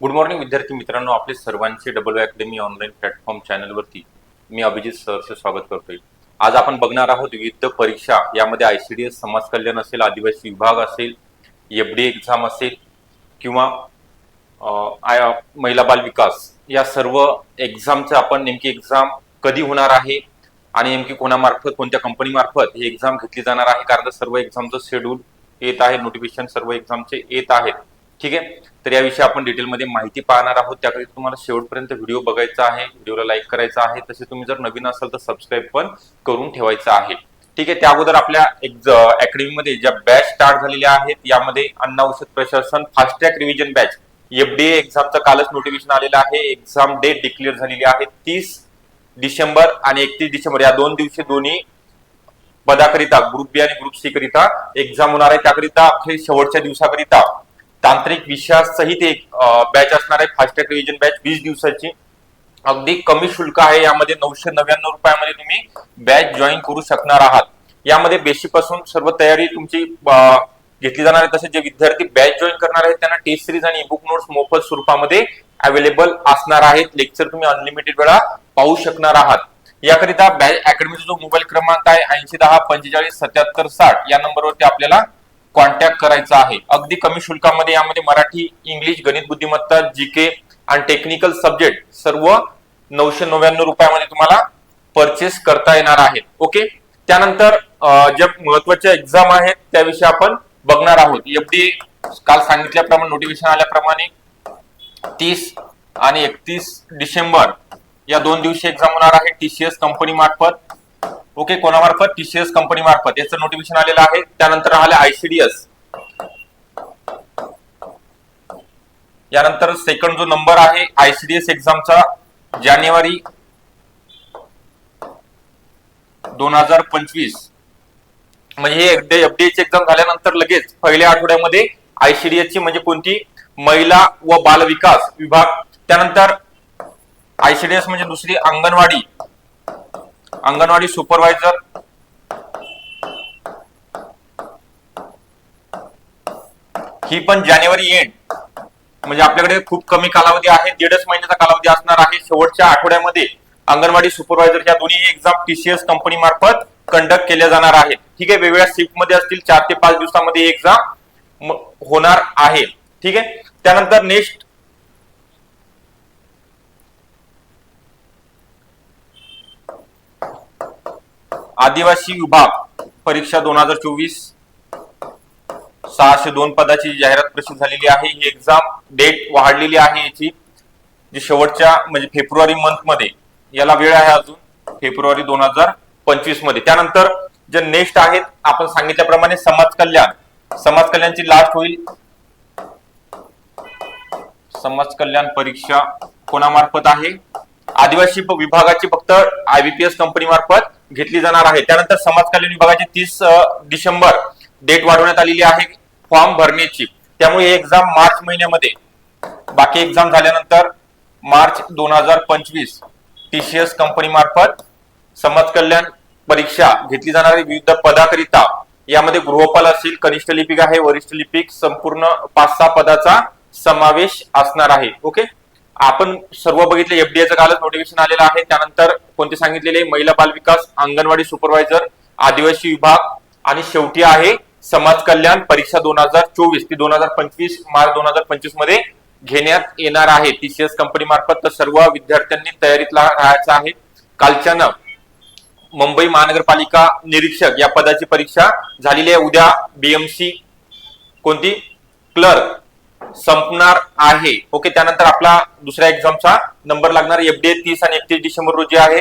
Good morning विद्यार्थी मित्रांनो, आपले सर्वांचे डबल अकॅडमी ऑनलाईन प्लॅटफॉर्म चॅनलवरती मी अभिजित सरचे स्वागत करतोय। आज आपण बघणार आहोत विविध परीक्षा, यामध्ये आयसीडीएस समाज कल्याण असेल, आदिवासी विभाग असेल, एफडी एक्झाम असेल किंवा महिला बाल विकास, या सर्व एक्झामचे आपण नेमकी एक्झाम कधी होणार आहे आणि नेमकी कोणामार्फत, कोणत्या कंपनी मार्फत ही एक्झाम घेतली जाणार आहे, कारण सर्व एक्झामचं शेड्यूल येत आहे, नोटिफिकेशन सर्व एक्झामचे येत आहेत। ठीक आहे, तर याविषयी आपण डिटेलमध्ये माहिती पाहणार आहोत। त्याकरिता तुम्हाला शेवटपर्यंत व्हिडिओ बघायचा आहे, व्हिडिओला लाईक करायचा आहे, तसे तुम्ही जर नवीन असाल तर सबस्क्राईब पण करून ठेवायचं आहे। ठीक आहे, त्या अगोदर आपल्या अकॅडमीमध्ये ज्या बॅच स्टार्ट झालेल्या आहेत, यामध्ये अन्न औषध प्रशासन fast track revision batch FDA एक्झामचं कालच नोटिफिकेशन आलेलं आहे। एक्झाम डेट डिक्लेअर झालेली आहे 30 डिसेंबर आणि 31 डिसेंबर या दोन दिवशी दोन्ही पदाकरिता ग्रुप बी आणि ग्रुप सी करिता एक्झाम होणार आहे। त्याकरिता शेवटच्या दिवसाकरिता तांत्रिक विषयासहित एक बॅच असणार आहे, फास्ट ट्रॅक रिव्हिजन बॅच 20 दिवसाची। अगदी कमी शुल्क आहे, यामध्ये 999 रुपयामध्ये तुम्ही बॅच जॉईन करू शकणार आहात। यामध्ये बेसिक पासून सर्व तयारी तुमची घेतली जाणार आहे। तसेच जे विद्यार्थी बॅच जॉईन करणार आहेत त्यांना टेस्ट सिरीज आणि ईबुक नोट्स मोफत स्वरूपामध्ये अवेलेबल असणार आहेत। लेक्चर तुम्ही अनलिमिटेड वेळा पाहू शकणार आहात। याकरिता बॅच अकॅडमीचा जो मोबाईल क्रमांक आहे 8010457760 या नंबरवरती आपल्याला कॉन्टॅक्ट करायचा आहे। अगदी कमी शुल्कामध्ये यामध्ये मराठी, इंग्लिश, गणित बुद्धिमत्ता, जीके आणि टेक्निकल सब्जेक्ट सर्व 999 रुपयामध्ये तुम्हाला परचेस करता येणार आहे। ओके, त्यानंतर ज्या महत्त्वाच्या एक्झाम आहेत त्याविषयी आपण बघणार आहोत। एफडी काल सांगितल्याप्रमाणे नोटिफिकेशन आल्याप्रमाणे 30 आणि 31 डिसेंबर या दोन दिवशी एक्झाम होणार आहे टीसीएस कंपनी मार्फत। ओके, कोणामार्फत? टीसीएस कंपनी मार्फत याचं नोटिफिकेशन आलेलं आहे। त्यानंतर आले आयसीडीएस, यानंतर सेकंड जो नंबर आहे आयसीडीएस एक्झामचा जानेवारी 2025, म्हणजे एफडीएची एक्झाम झाल्यानंतर लगेच पहिल्या आठवड्यामध्ये आयसीडीएस ची म्हणजे कोणती? महिला व बाल विकास विभाग। त्यानंतर आयसीडीएस म्हणजे दुसरी अंगणवाडी सुपरवायझर, ही पण जानेवारी एंड, म्हणजे आपल्याकडे खूप कमी कालावधी आहे, 1.5 महिन्याचा कालावधी असणार आहे। शेवटच्या आठवड्यामध्ये अंगणवाडी सुपरवायझर या दोन्ही एक्झाम टीसीएस कंपनी मार्फत कंडक्ट केल्या जाणार आहेत। ठीक आहे, वेगवेगळ्या शिफ्ट मध्ये असतील, 4 ते 5 दिवसामध्ये एक्झाम होणार आहे। ठीक आहे, त्यानंतर नेक्स्ट आदिवासी विभाग परीक्षा 2024 602 पदाची जाहिरात प्रसिद्ध झालेली आहे। ही एक्झाम डेट वाढलेली आहे याची, जी शेवटच्या म्हणजे फेब्रुवारी मंथ मध्ये, याला वेळ आहे अजून फेब्रुवारी 2025 मध्ये। त्यानंतर जे नेक्स्ट आहेत आपण सांगितल्याप्रमाणे समाज कल्याणची लास्ट होईल। समाज कल्याण परीक्षा कोणामार्फत आहे? आदिवासी विभागाची फक्त आयबीपीएस कंपनी मार्फत घेतली जाणार आहे। त्यानंतर समाज कल्याण विभागाची 30 डिसेंबर डेट वाढवण्यात आलेली आहे फॉर्म भरण्याची, त्यामुळे ही एक्झाम मार्च महिन्यामध्ये, बाकी एक्झाम झाल्यानंतर मार्च 2025 टीसीएस कंपनी मार्फत समाज कल्याण परीक्षा घेतली जाणार आहे विविध पदाकरिता। यामध्ये गृहपाल असेल, कनिष्ठ लिपिक आहे, वरिष्ठ लिपिक, संपूर्ण 5-6 पदाचा समावेश असणार आहे। ओके, आपण सर्व बघितले। एफडीएचं कालच नोटिफिकेशन आलेलं आहे। त्यानंतर कोणते सांगितलेले? महिला बाल विकास, अंगणवाडी सुपरवायझर, आदिवासी विभाग आणि शेवटी आहे समाज कल्याण परीक्षा 2024 ती 2025 मार्च 2025 मध्ये घेण्यात येणार आहे टीसीएस कंपनी मार्फत। तर सर्व विद्यार्थ्यांनी तयारीत राहायचं आहे। कालच्यानं मुंबई महानगरपालिका निरीक्षक या पदाची परीक्षा झालेली आहे। उद्या बीएमसी कोणती क्लर्क संपणार आहे। ओके, त्यानंतर आपला दुसऱ्या एक्झामचा नंबर लागणार एफडीए 30 आणि 31 डिसेंबर रोजी आहे।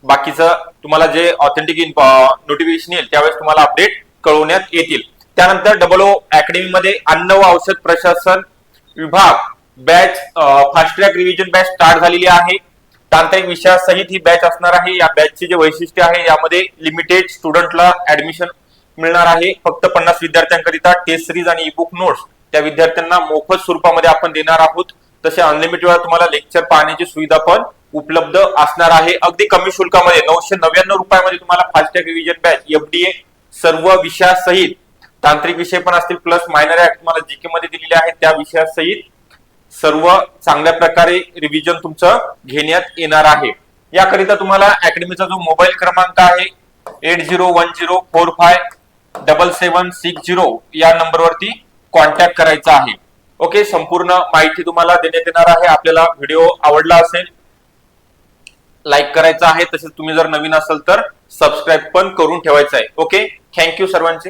बाकीचं तुम्हाला जे ऑथेंटिक नोटिफिकेशन येईल त्यावेळेस तुम्हाला अपडेट कळवण्यात येतील। त्यानंतर डबल अकॅडमी मध्ये अन्न व औषध प्रशासन विभाग batch fast track revision batch start झालेली आहे। तांत्रिक विषयासहित ही बॅच असणार आहे। या बॅचचे जे वैशिष्ट्य आहे, यामध्ये लिमिटेड स्टुडंटला ऍडमिशन मिळणार आहे। फक्त 50 विद्यार्थ्यांकरिता टेस्ट सिरीज आणि ईबुक नोट्स त्या विद्यार्थ्यांना मोफत स्वरूपामध्ये आपण देणार आहोत। तसे अनलिमिटेड वेळा तुम्हाला लेक्चर पाहण्याची सुविधा पण उपलब्ध असणार आहे। अगदी कमी शुल्कामध्ये 999 रुपयामध्ये तुम्हाला fast track revision batch FDA सर्व विषयासहित तांत्रिक विषय पण असतील, प्लस मायनर तुम्हाला जीके मध्ये दिलेले आहेत त्या विषयासहित सर्व चांगल्या प्रकारे रिव्हिजन तुमचं घेण्यात येणार आहे। याकरिता तुम्हाला अकॅडमीचा जो मोबाईल क्रमांक आहे 8010457760 या नंबरवरती कॉन्टॅक्ट करायचा आहे। ओके, संपूर्ण माहिती तुम्हाला देण्यात येणार आहे। आपल्याला व्हिडिओ आवडला असेल लाईक करायचा आहे, तसेच तुम्ही जर नवीन असाल तर सबस्क्राईब पण करून ठेवायचं आहे। ओके, थँक्यू सर्वांचे।